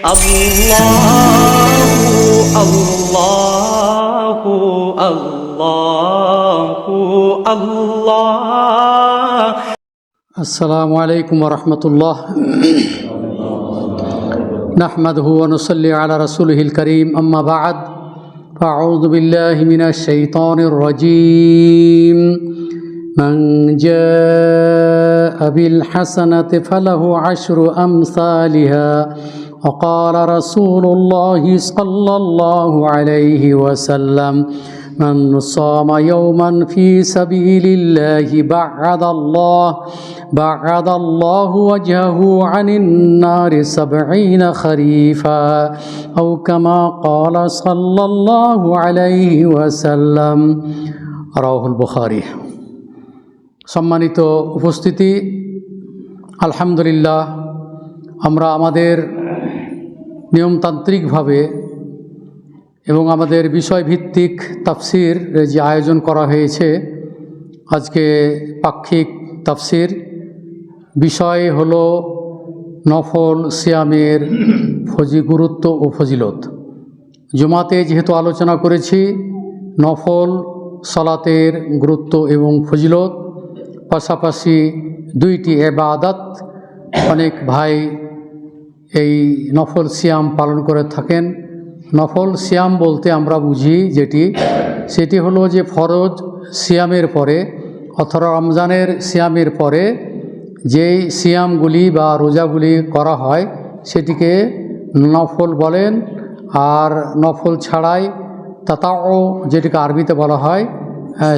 আল্লাহু আল্লাহু আল্লাহু আল্লাহ। আসসালামু আলাইকুম ওয়া রাহমাতুল্লাহ। নাহমাদুহু ওয়া নুসাল্লি আলা রাসূলিহিল কারীম, আম্মা বা'দ। ফাআউযু বিল্লাহি মিনাশ শাইতানির রাজীম। মান জাআ বিল হাসানাতি ফালাহু আশরু আমসালিহা। وقال رسول الله صلى الله عليه وسلم: من صام يوما في سبيل الله بعد الله وجهه عن النار 70 خريفا أو كما قال صلى الله عليه وسلم। রাওয়াহুল বুখারী। সম্মানিত উপস্থিতি, আলহামদুলিল্লাহ, আমরা আমাদের নিয়মতান্ত্রিকভাবে এবং আমাদের বিষয়ভিত্তিক তাফসির যে আয়োজন করা হয়েছে, আজকে পাক্ষিক তাফসির, বিষয় হলো নফল সিয়ামের গুরুত্ব ও ফজিলত। জুমাতে যেহেতু আলোচনা করেছি নফল সালাতের গুরুত্ব এবং ফজিলত, পাশাপাশি দুইটি ইবাদত অনেক ভাই এই নফল সিয়াম পালন করে থাকেন। নফল সিয়াম বলতে আমরা বুঝি সেটি হলো যে ফরজ সিয়ামের পরে অথবা রমজানের সিয়ামের পরে যেই সিয়ামগুলি বা রোজাগুলি করা হয় সেটিকে নফল বলেন। আর নফল ছাড়াই তাতাও যেটিকে আরবিতে বলা হয়,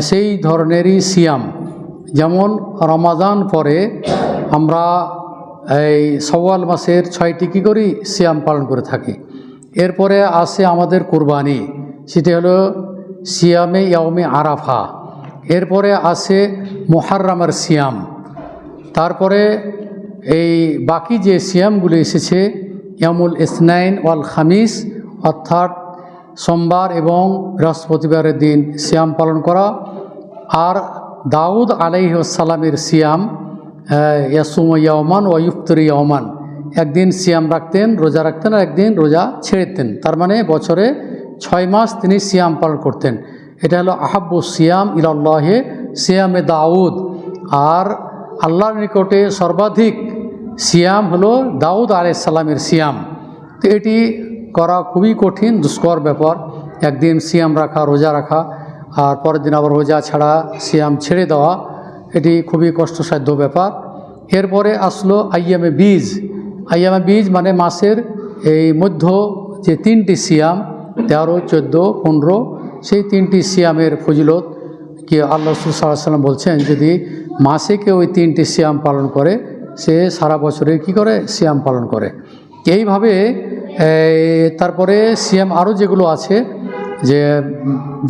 সেই ধরনেরই সিয়াম। যেমন রমাজান পরে আমরা এই শাওয়াল মাসের 6টি কী করি সিয়াম পালন করে থাকি। এরপরে আসে আমাদের কুরবানি, সেটি হলো সিয়ামে ইয়াউমে আরাফা। এরপরে আসে মুহাররমের সিয়াম। তারপরে এই বাকি যে সিয়ামগুলি এসেছে ইয়ামুল ইসনাইন ওয়াল খামিস, অর্থাৎ সোমবার এবং বৃহস্পতিবারের দিন সিয়াম পালন করা। আর দাউদ আলাইহিস সালামের সিয়াম ইয়াসুম ইয়াওমান ওয়া ইফতির ইয়াওমান, একদিন সিয়াম রাখতেন, রোজা রাখতেন, আর একদিন রোজা ছেড়ে দিতেন। তার মানে বছরে 6 মাস তিনি সিয়াম পালন করতেন। এটা হলো আহাব্বু সিয়াম ইলাল্লাহি সিয়ামে দাউদ। আর আল্লাহর নিকটে সর্বাধিক সিয়াম হলো দাউদ আলাইহিস সালামের সিয়াম। তো এটি করা খুবই কঠিন, দুষ্কর ব্যাপার। একদিন সিয়াম রাখা, রোজা রাখা, আর পরের দিন আবার রোজা ছাড়া সিয়াম ছেড়ে দেওয়া, এটি খুবই কষ্টসাধ্য ব্যাপার। এরপরে আসলো আইয়ামে বীজ। আইয়ামে বীজ মানে মাসের এই মধ্য যে 3টি সিয়াম, 13, 14, 15, সেই 3টি সিয়ামের ফজিলত কি আল্লাহ রাসূল সাল্লাল্লাহু আলাইহি ওয়াসাল্লাম বলছেন, যদি মাসে কেউ ওই 3টি সিয়াম পালন করে সে সারা বছরে কি করে সিয়াম পালন করে। এইভাবে তারপরে সিয়াম আরও যেগুলো আছে,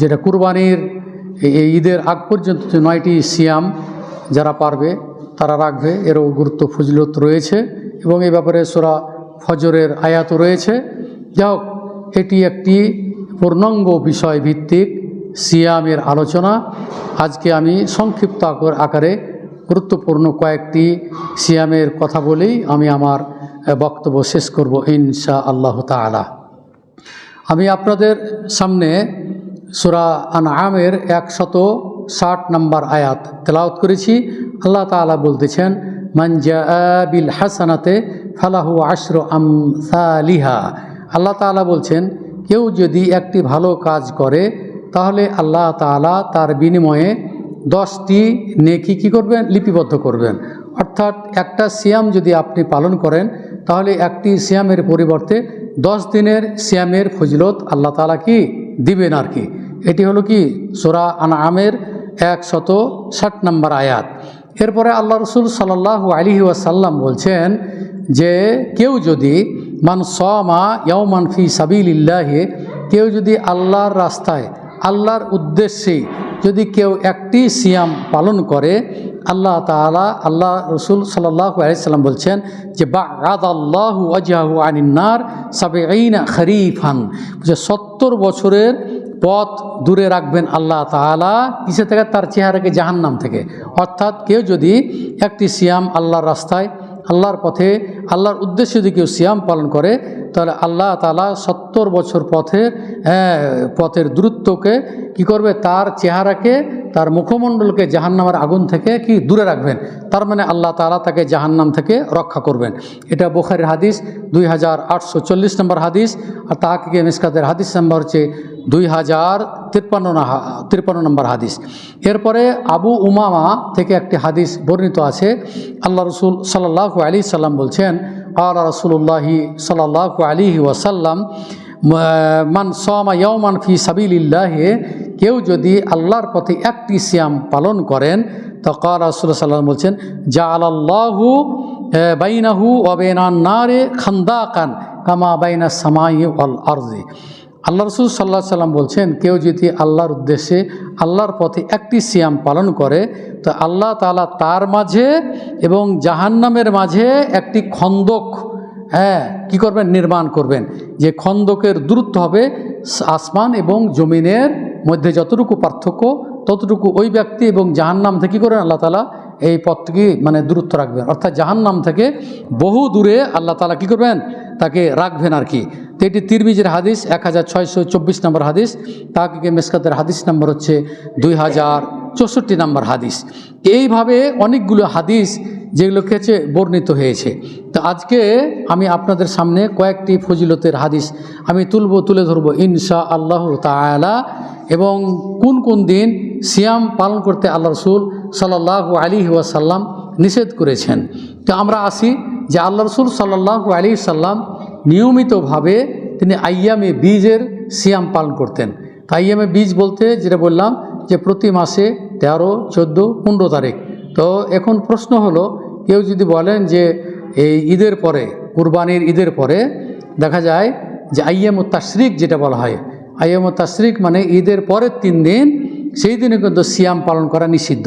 যেটা কুরবানির এই ঈদের আগ পর্যন্ত 9টি সিয়াম যারা পারবে তারা রাখবে, এরও গুরুত্ব ফজিলত রয়েছে এবং এই ব্যাপারে সূরা ফজরের আয়াতও রয়েছে। যাই হোক, এটি একটি পূর্ণাঙ্গ বিষয়ভিত্তিক সিয়ামের আলোচনা। আজকে আমি সংক্ষিপ্ত আকারে গুরুত্বপূর্ণ কয়েকটি সিয়ামের কথা বলেই আমি আমার বক্তব্য শেষ করব ইনশা আল্লাহ তাআলা। আমি আপনাদের সামনে সূরা আনআমের 160 নম্বর আয়াত তেলাওয়াত করেছি। আল্লাহ তাআলা বলতেছেন, মান জাআ বিল হাসানাতে ফালাহু আশরু আমসালিহা। আল্লাহ তাআলা বলছেন, কেউ যদি একটি ভালো কাজ করে তাহলে আল্লাহ তাআলা তার বিনিময়ে 10টি নেকি কী করবেন, লিপিবদ্ধ করবেন। অর্থাৎ একটা সিয়াম যদি আপনি পালন করেন তাহলে একটি সিয়ামের পরিবর্তে 10 দিনের সিয়ামের ফজিলত আল্লাহ তাআলা কি দিবেন আর কি। এটি হলো কি সূরা আনআমের 160 নম্বর আয়াত। এরপরে আল্লাহ রাসূল সাল্লাল্লাহু আলাইহি ওয়াসাল্লাম বলছেন যে কেউ যদি মান সামা ইয়াওমান ফি সাবিলিল্লাহি, কেউ যদি আল্লাহর রাস্তায়, আল্লাহর উদ্দেশ্যে যদি কেউ একটি সিয়াম পালন করে, আল্লাহ তাআলা, আল্লাহ রাসূল সাল্লাল্লাহু আলাইহি ওয়াসাল্লাম বলছেন যে বা'আদাল্লাহু ওয়াজহাহু আনিন নার 70 খরিফান, যে 70 বছরের পথ দূরে রাখবেন আল্লাহ তাআলা কিসে থেকে, তার চেহারাকে জাহান্নাম থেকে। অর্থাৎ কেউ যদি একটি সিয়াম আল্লাহর রাস্তায়, আল্লাহর পথে আল্লাহর উদ্দেশ্যে যদি কেউ সিয়াম পালন করে তাহলে আল্লাহ তাআলা 70 বছর পথের দূরত্বকে কি করবে, তার চেহারাকে, তার মুখমণ্ডলকে জাহান্নামের আগুন থেকে কি দূরে রাখবেন। তার মানে আল্লাহ তাআলা তাকে জাহান্নাম থেকে রক্ষা করবেন। এটা বুখারীর হাদিস 2840 নম্বর হাদিস, আর তাহকিকে মিসকাতের হাদিস নাম্বার হচ্ছে 2053 নম্বর হাদিস। এরপরে আবু উমামা থেকে একটি হাদিস বর্ণিত আছে। আল্লাহ রসুল সাল্লাল্লাহু আলাইহি সাল্লাম বলছেন, আলা রাসূলুল্লাহি সাল্লাল্লাহু আলাইহি ওয়াসাল্লাম, মান সামা ইয়াওমান ফি সাবিলিল্লাহ, কেউ যদি আল্লাহর পথে একটি সিয়াম পালন করেন, তখন রাসূলুল্লাহ সাল্লাল্লাহু আলাইহি ওয়াসাল্লাম বলছেন, জাআলাল্লাহু বাইনাহু ওয়া বাইনান নারে খান্দাকান কামা বাইনাস সামাই ওয়াল আরদি। আল্লাহ রসুল সাল্লাল্লাহু আলাইহি ওয়াসাল্লাম বলছেন, কেউ যদি আল্লাহর উদ্দেশ্যে আল্লাহর পথে একটি সিয়াম পালন করে, তো আল্লাহ তাআলা তার মাঝে এবং জাহান্নামের মাঝে একটি খন্দক কি করবেন, নির্মাণ করবেন। যে খন্দকের দূরত্ব হবে আসমান এবং জমিনের মধ্যে যতটুকু পার্থক্য, ততটুকু ওই ব্যক্তি এবং জাহান্নাম থেকে কী করেন আল্লাহ তাআলা এই পথটি মানে দূরত্ব রাখবেন, অর্থাৎ জাহান্নাম থেকে বহু দূরে আল্লাহ তাআলা কী করবেন, তাকে রাখবেন আর কি। তো এটি তিরমিজির হাদিস 1624 নম্বর হাদিস, তাহকিকে মিসকাতের হাদিস নম্বর হচ্ছে 2064 নম্বর হাদিস। এইভাবে অনেকগুলো হাদিস যেগুলোকে হচ্ছে বর্ণিত হয়েছে। তো আজকে আমি আপনাদের সামনে কয়েকটি ফজিলতের হাদিস আমি তুলে ধরবো ইনশাআল্লাহ তাআলা, এবং কোন কোন দিন সিয়াম পালন করতে আল্লাহ রসুল সাল্লাল্লাহু আলাইহি ওয়াসাল্লাম নিষেধ করেছেন। তো আমরা আসি যে আল্লাহ রসুল সাল্লাল্লাহু আলাইহি সাল্লাম নিয়মিতভাবে তিনি আইয়ামে বীজের সিয়াম পালন করতেন। তো আইয়ামে বীজ বলতে যেটা বললাম যে প্রতি মাসে 13, 14, 15 তারিখ। তো এখন প্রশ্ন হলো, কেউ যদি বলেন যে এই ঈদের পরে, কুরবানির ঈদের পরে দেখা যায় যে আইয়ামুত তাশরিক যেটা বলা হয়, আইয়ামুত তাশরিক মানে ঈদের পরের 3 দিন, সেই দিনে কিন্তু সিয়াম পালন করা নিষিদ্ধ।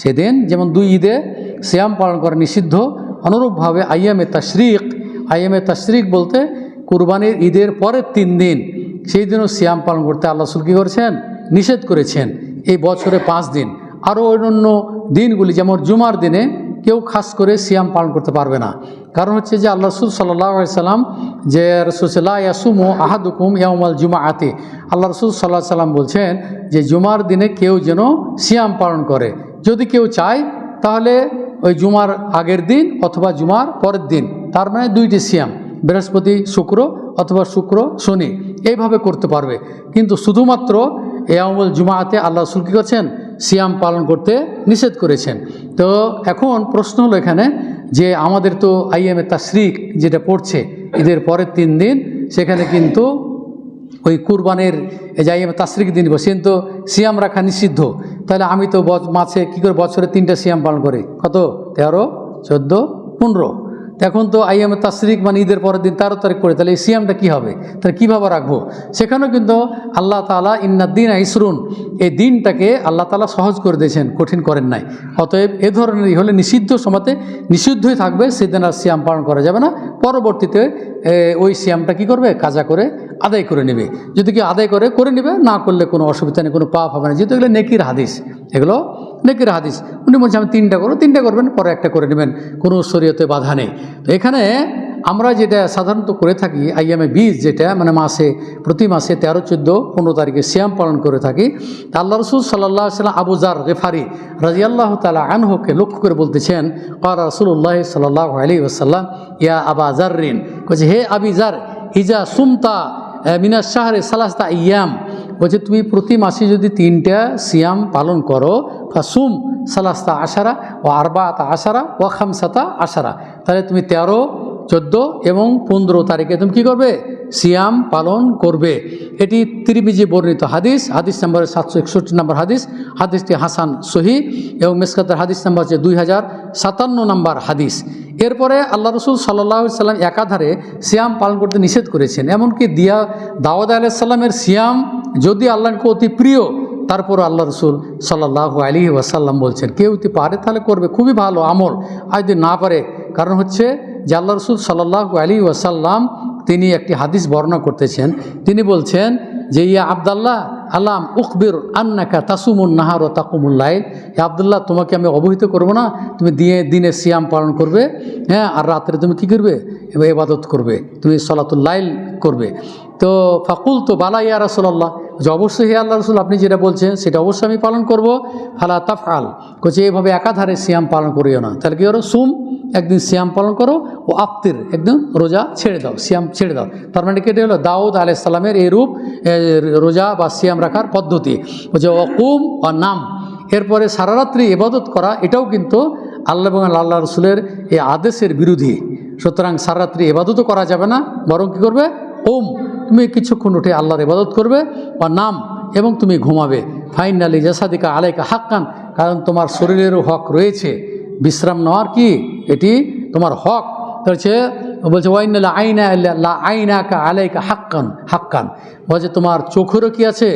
সেদিন যেমন 2 ঈদে সিয়াম পালন করা নিষিদ্ধ, অনুরূপভাবে আইয়ামে তাশরিক বলতে কুরবানির ঈদের পরের 3 দিন, সেই দিনও সিয়াম পালন করতে আল্লাহ রাসূল কী করেছেন, নিষেধ করেছেন। এই বছরে 5 দিন, আরও অন্যান্য দিনগুলি যেমন জুমার দিনে কেউ খাস করে সিয়াম পালন করতে পারবে না। কারণ হচ্ছে যে আল্লাহ রাসূল সাল্লাল্লাহু আলাইহি সাল্লাম যে রাসূলুল্লাহ ইয়াসুমু আহাদুকুম ইয়াউমাল জুমাআতি, আল্লাহ রাসূল সাল্লাল্লাহু আলাইহি সাল্লাম বলছেন যে জুমার দিনে কেউ যেন সিয়াম পালন করে। যদি কেউ চায় তাহলে ওই জুমার আগের দিন অথবা জুমার পরের দিন, তার মানে 2টি সিয়াম, বৃহস্পতি শুক্র অথবা শুক্র শনি, এইভাবে করতে পারবে। কিন্তু শুধুমাত্র ইয়াউমুল জুমাআতে আল্লাহ রাসূল কী করছেন, সিয়াম পালন করতে নিষেধ করেছেন। তো এখন প্রশ্ন হলো এখানে যে আমাদের তো আইয়ামে তাশরিক যেটা পড়ছে ঈদের পরের 3 দিন, সেখানে কিন্তু ওই কুরবানের যে আইয়ামে তাশরিক দিন সেদিন তো সিয়াম রাখা নিষিদ্ধ। তাহলে আমি তো মাসে কী করে বছরে 3টা সিয়াম পালন করি, কত 13, 14, 15। এখন তো আইয়ামে তাশরিক মানে ঈদের পরের দিন 13 তারিখ করে, তাহলে এই সিয়ামটা কী হবে, তাহলে কীভাবে রাখবো? সেখানেও কিন্তু আল্লাহ তাআলা ইন্নাদ্দিন ইসরুন, এই দিনটাকে আল্লাহ তাআলা সহজ করে দিয়েছেন, কঠিন করেন নাই। অতএব এ ধরনেরই হলে নিষিদ্ধ সময়তে নিষিদ্ধই থাকবে, সেদিন আর সিয়াম পালন করা যাবে না। পরবর্তীতে ওই সিয়ামটা কী করবে, কাজা করে আদায় করে নেবে। যদি কেউ আদায় করে নেবে, না করলে কোনো অসুবিধা নেই, কোনো পাপ হবে না, যেহেতু এগুলো নেকির হাদিস, এগুলো নেকির হাদিস। উনি বলছেন আমি 3টা করবো, 3টা করবেন, পরে একটা করে নেবেন, কোনো শরীয়তে বাধা নেই। তো এখানে আমরা যেটা সাধারণত করে থাকি আইয়ামে বীজ, যেটা মানে প্রতি মাসে 13, 14, 15 তারিখে সিয়াম পালন করে থাকি। তা আল্লাহ রাসূল সাল্লাল্লাহু আলাইহি ওয়াসাল্লাম আবু যার গিফারি রাদিয়াল্লাহু তাআলা আনহুকে লক্ষ্য করে বলতেছেন, ক্বালা রাসূলুল্লাহ সাল্লাল্লাহু আলাইহি ওয়াসাল্লাম ইয়া আবা যাররিন, বলছে হে আবি যার, ইজা সুমতা মিনাশ শাহরি সালাসা আইয়াম, বলছে তুমি প্রতি মাসে যদি 3টা সিয়াম পালন করো, ফাসুম সালাসা আশারা ও আরবাআতা আশারা ও খামসাতা আশারা, তাহলে তুমি 13, 14 এবং 15 তারিখে তুমি কী করবে, সিয়াম পালন করবে। এটি তিরমিজি বর্ণিত হাদিস, হাদিস নম্বর 761 নম্বর হাদিস, হাদিসটি হাসান সহিহ, এবং মিসকাতের হাদিস নম্বর হচ্ছে 2057 নম্বর হাদিস। এরপরে আল্লাহ রাসূল সাল্লাল্লাহু আলাইহি সাল্লাম একাধারে সিয়াম পালন করতে নিষেধ করেছেন। এমনকি দাউদ আলাইহিস সালামের সিয়াম যদি আল্লাহকে অতি প্রিয়, তারপর আল্লাহ রাসূল সাল্লাল্লাহু আলাইহি ওয়াসাল্লাম বলছেন কেউ যদি পারে তাহলে করবে, খুবই ভালো আমল। আর যদি না পারে, কারণ হচ্ছে যে আল্লাহ রাসূল সাল্লাল্লাহু আলাইহি ওয়াসাল্লাম তিনি একটি হাদিস বর্ণনা করতেছেন, তিনি বলছেন যে ইয়া আব্দাল্লাহ আলাম উখবির আন্নাকা তাসুমুন নাহার ও তাকুমুল লাইল, হে আব্দুল্লাহ তোমাকে আমি অবহিত করব না, তুমি দিনে সিয়াম পালন করবে, হ্যাঁ, আর রাত্রে তুমি কী করবে, এবার ইবাদত করবে, তুমি সলাতুল লাইল করবে। তো ফাকুল তো বালা ইয়া রাসূলুল্লাহ, যে অবশ্যই হে আল্লাহ রসুল আপনি যেটা বলছেন সেটা অবশ্যই আমি পালন করব। ফালা তাফআল, কোচে এভাবে একাধারে সিয়াম পালন করিও না, তাহলে কী করো, সুম একদিন সিয়াম পালন করো, ও আফতির একদিন রোজা ছেড়ে দাও, সিয়াম ছেড়ে দাও। তার মানে কেটে হলো দাউদ আলাইহিস সালামের এই রূপ রোজা বা সিয়াম রাখার পদ্ধতি, যে অকুম ও নাম। এরপরে সারা রাত্রি ইবাদত করা, এটাও কিন্তু আল্লাহ এবং আল্লাহ রসুলের এই আদেশের বিরোধী। সুতরাং সারা রাত্রি ইবাদতও করা যাবে না, বরং কী করবে, তুমি কিছুক্ষণ উঠে আল্লাহর ইবাদত করবে, বা নাম, এবং তুমি ঘুমাবে। ফাইনালি জাসাদিকা আলাইকা হাক্কান, কারণ তোমার শরীরেরও হক রয়েছে, বিশ্রাম নেওয়ার কি এটি তোমার হক। বলছে ওয়াইনাল আইনা লা আইনাকা আলাইকা হাক্কান, বলছে তোমার চোখেরও কি আছে,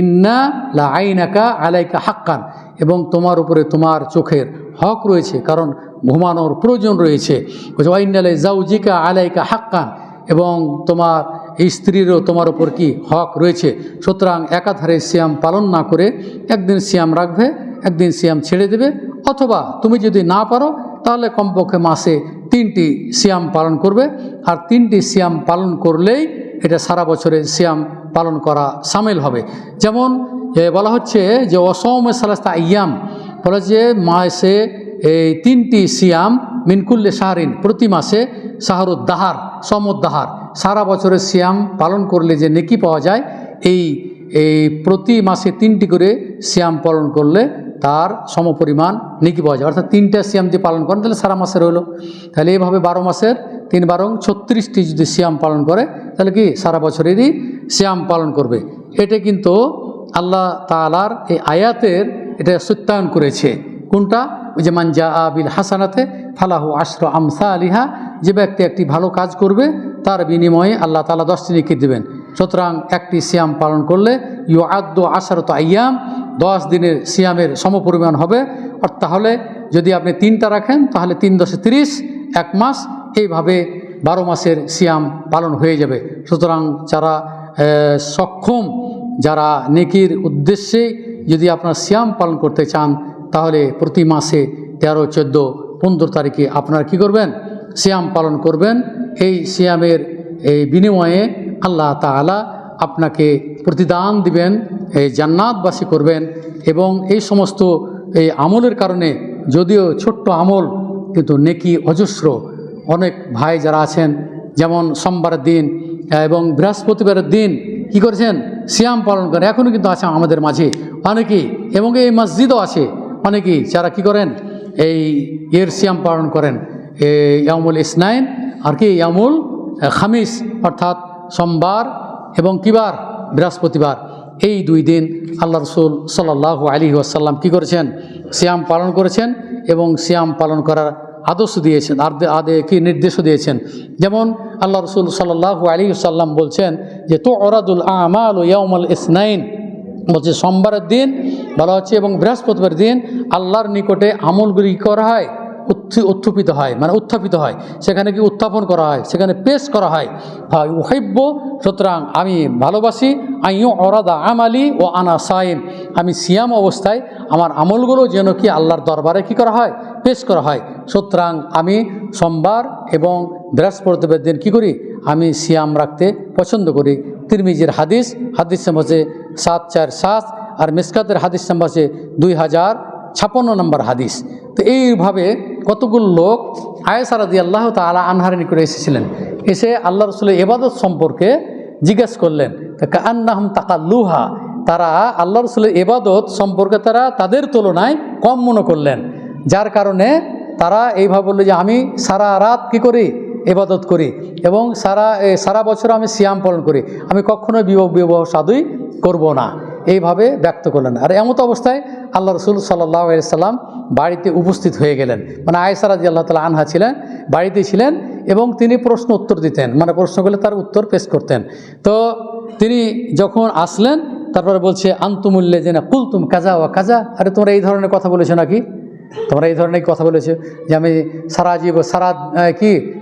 ইন্না লা আইনাকা আলাইকা হাক্কান, এবং তোমার উপরে তোমার চোখের হক রয়েছে, কারণ ঘুমানোর প্রয়োজন রয়েছে। বলছে ওয়াইনাল জাউজিকা আলাইকা হাক্কান, এবং তোমার স্ত্রীরও তোমার উপর কি হক রয়েছে। সুতরাং একাধারে সিয়াম পালন না করে একদিন সিয়াম রাখবে, একদিন সিয়াম ছেড়ে দেবে, অথবা তুমি যদি না পারো তাহলে কমপক্ষে মাসে 3টি সিয়াম পালন করবে। আর 3টি সিয়াম পালন করলেই এটা সারা বছরে সিয়াম পালন করা সামিল হবে। যেমন বলা হচ্ছে যে অসমে সালাস্তা আইয়াম, বলা যে মাসে এই 3টি সিয়াম মিনকুল্লে শাহরিন, প্রতি মাসে শাহরুদ্দাহার সমুদ্দাহার, সারা বছরের সিয়াম পালন করলে যে নেকি পাওয়া যায়, এই প্রতি মাসে 3টি করে সিয়াম পালন করলে তার সমপরিমাণ নেকি পাওয়া যায়। অর্থাৎ 3টা সিয়াম যদি পালন করেন তাহলে সারা মাসের হলো, তাহলে এইভাবে 12 মাসের 3 বারং 36টি যদি সিয়াম পালন করে তাহলে কি সারা বছরেরই সিয়াম পালন করবে। এটা কিন্তু আল্লাহ তাআলার এই আয়াতের এটা সত্যায়ন করেছে। কোনটা? ওই যে মান জাআ বিল হাসানাতে ফালাহু আশরু আমসালিহা, যে ব্যক্তি একটি ভালো কাজ করবে তার বিনিময়ে আল্লাহ তাআলা 10টি নেকি দেবেন। সুতরাং একটি সিয়াম পালন করলে ইউআদ্দু আশরাত আইয়াম, 10 দিনের সিয়ামের সমপরিমাণ হবে। আর তাহলে যদি আপনি 3টা রাখেন তাহলে 3 × 10 = 30, 1 মাস, এইভাবে 12 মাসের সিয়াম পালন হয়ে যাবে। সুতরাং যারা সক্ষম, যারা নেকির উদ্দেশ্যে যদি আপনার সিয়াম পালন করতে চান, তাহলে প্রতি মাসে 13, 14, 15 তারিখে আপনারা কি করবেন, সিয়াম পালন করবেন। এই সিয়ামের এই বিনিময়ে আল্লাহ তাআলা আপনাকে প্রতিদান দিবেন, এই জান্নাতবাসী করবেন। এবং এই সমস্ত এই আমলের কারণে, যদিও ছোট্ট আমল, কিন্তু নেকি অজস্র। অনেক ভাই যারা আছেন, যেমন সোমবারের দিন এবং বৃহস্পতিবারের দিন কি করেছেন, সিয়াম পালন করেন, এখনও কিন্তু আছে আমাদের মাঝে অনেকেই, এবং এই মসজিদও আছে অনেকেই যারা কি করেন, এই সিয়াম পালন করেন, ইয়ামুল ইসনাইন আর কি ইয়ামুল খামিস, অর্থাৎ সোমবার এবং কিবার, বৃহস্পতিবার, এই 2 দিন আল্লাহ রসুল সাল্লাল্লাহু আলাইহি ওয়াসাল্লাম কী করেছেন, সিয়াম পালন করেছেন এবং সিয়াম পালন করার আদর্শ দিয়েছেন, কি নির্দেশও দিয়েছেন। যেমন আল্লাহ রসুল সাল্লাল্লাহু আলাইহি ওয়াসাল্লাম বলছেন যে তুরাদুল আমাল ইয়াউমুল ইসনাইন, বলছে সোমবারের দিন বলা হচ্ছে এবং বৃহস্পতিবার দিন আল্লাহর নিকটে আমলগুলি করা হয়, উত্থাপিত হয়, মানে উত্থাপিত হয়, সেখানে কি উত্থাপন করা হয়, সেখানে পেশ করা হয়। উহিব্ব, সুতরাং আমি ভালোবাসি, আইয়ু অরাদা আমালি ও আনা সাইম, আমি সিয়াম অবস্থায় আমার আমলগুলো যেন কি আল্লাহর দরবারে কি করা হয়, পেশ করা হয়। সুতরাং আমি সোমবার এবং বৃহস্পতিবার দিন কি করি, আমি সিয়াম রাখতে পছন্দ করি। তিরমিজির হাদিস নাম্বার হচ্ছে 747, আর মিসকাতের হাদিস নাম্বার হচ্ছে 2056 নম্বর হাদিস। তো এইভাবে কতগুলো লোক আয়েশা রাদিয়াল্লাহু তাআলা আনহার নিকটে এসেছিলেন, এসে আল্লাহ রসুলের ইবাদত সম্পর্কে জিজ্ঞেস করলেন। কান্নাহুম তাকাল্লুহা, তারা আল্লাহ রসুলের ইবাদত সম্পর্কে তাদের তুলনায় কম মনে করলেন, যার কারণে তারা এইভাবে বললো যে আমি সারা রাত কি করি, ইবাদত করি, এবং সারা বছর আমি সিয়াম পালন করি, আমি কখনোই বিবাহ সাধুই করব না, এইভাবে ব্যক্ত করলেন। আর এমত অবস্থায় আল্লাহ রসুল সাল্লাল্লাহু আলাইহি সাল্লাম বাড়িতে উপস্থিত হয়ে গেলেন, মানে আয়েশা রাদিয়াল্লাহু তাআলা আনহা ছিলেন, বাড়িতে ছিলেন, এবং তিনি প্রশ্ন উত্তর দিতেন, মানে প্রশ্ন করলে তার উত্তর পেশ করতেন। তো তিনি যখন আসলেন, তারপরে বলছে আনতুমুল্লে যেন কুলতুম কাজা ওয়া কাজা, আরে তোমরা এই ধরনের কথা বলেছো নাকি, তোমরা এই ধরনের কথা বলেছো যে আমি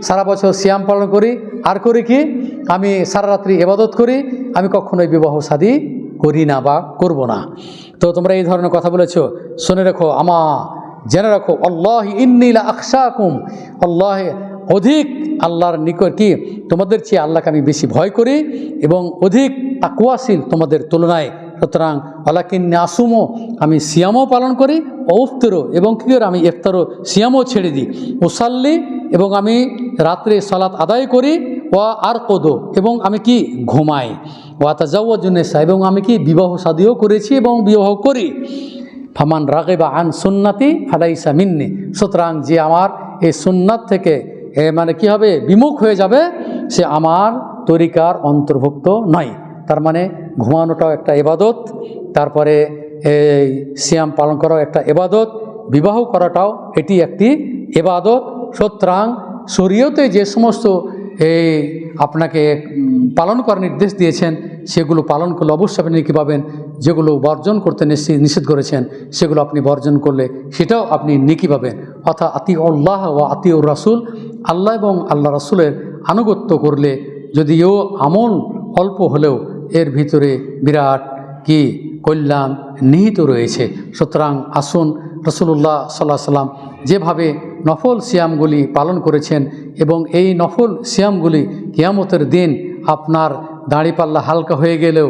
সারা বছর সিয়াম পালন করি, আর করি কি, আমি সারা রাত্রি ইবাদত করি, আমি কখনোই বিবাহ শাদী করি না বা করব না। তো তোমরা এই ধরনের কথা বলেছো, শুনে রেখো, জেনে রাখো, আল্লাহ ইন্নী লা আখশাকুম, আল্লাহ অধিক আল্লাহর নিকট কি তোমাদের চেয়ে আল্লাহকে আমি বেশি ভয় করি এবং অধিক তাকওয়াশীল তোমাদের তুলনায়। সুতরাং ওয়ালাকিন্নী আসুমো, আমি সিয়ামও পালন করি, অউফতিরও এবং কী করে আমি ইফতারও সিয়ামও ছেড়ে দিই, উসাল্লি এবং আমি রাত্রে সালাত আদায় করি, ওয়া আরকুদু এবং আমি কি ঘুমাই, ওয়া তাজাওয়াজুন নিসা এবং আমি কি বিবাহ শাদীও করেছি এবং বিবাহ করি। ফামান রাগিবা আন সুন্নতি ফালাইসা মিন্নি, সুতরাং যে আমার এই সুন্নাত থেকে মানে কি হবে বিমুখ হয়ে যাবে, সে আমার তরিকার অন্তর্ভুক্ত নয়। তার মানে ঘুমানোটাও একটা ইবাদত, তারপরে এই সিয়াম পালন করাও একটা ইবাদত, বিবাহ করাটাও এটি একটি ইবাদত। সুতরাং শরীয়তে যে সমস্ত এই আপনাকে পালন করার নির্দেশ দিয়েছেন সেগুলো পালন করলে অবশ্যই আপনি নেকি পাবেন, যেগুলো বর্জন করতে নিষেধ করেছেন সেগুলো আপনি বর্জন করলে সেটাও আপনি নেকি পাবেন। অর্থাৎ আতিউল্লাহ ওয়া আতিউর রাসূল, আল্লাহ এবং আল্লাহ রাসূলের আনুগত্য করলে যদিও আমল অল্প হলেও এর ভিতরে বিরাট কি কল্যাণ নিহিত রয়েছে। সুতরাং আসুন, রাসূলুল্লাহ সাল্লাল্লাহু আলাইহি সাল্লাম যেভাবে নফল সিয়ামগুলি পালন করেছেন এবং এই নফল সিয়ামগুলি কিয়ামতের দিন আপনার দাঁড়িপাল্লা হালকা হয়ে গেলেও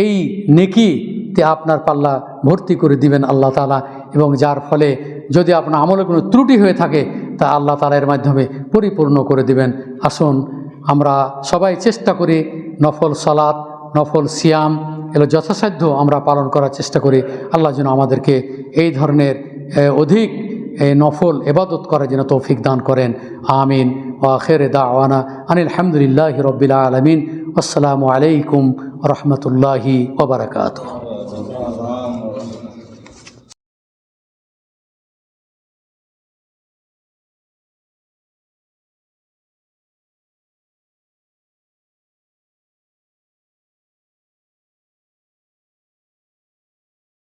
এই নেকিতে আপনার পাল্লা ভর্তি করে দিবেন আল্লাহ তাআলা, এবং যার ফলে যদি আপনার আমলে কোনো ত্রুটি হয়ে থাকে তা আল্লাহ তাআলা এর মাধ্যমে পরিপূর্ণ করে দিবেন। আসুন আমরা সবাই চেষ্টা করি নফল সালাত, নফল সিয়াম এগুলো যথাসাধ্য আমরা পালন করার চেষ্টা করি। আল্লাহ যেন আমাদেরকে এই ধরনের অধিক নফল ইবাদত করার জন্য তৌফিক দান করেন। আমিন। ওয়া আখিরু দাওয়ানা আনিল হামদুলিল্লাহি রাব্বিল আলামিন। আসসালামু আলাইকুম ওয়া রাহমাতুল্লাহি ওয়া বারাকাতুহু।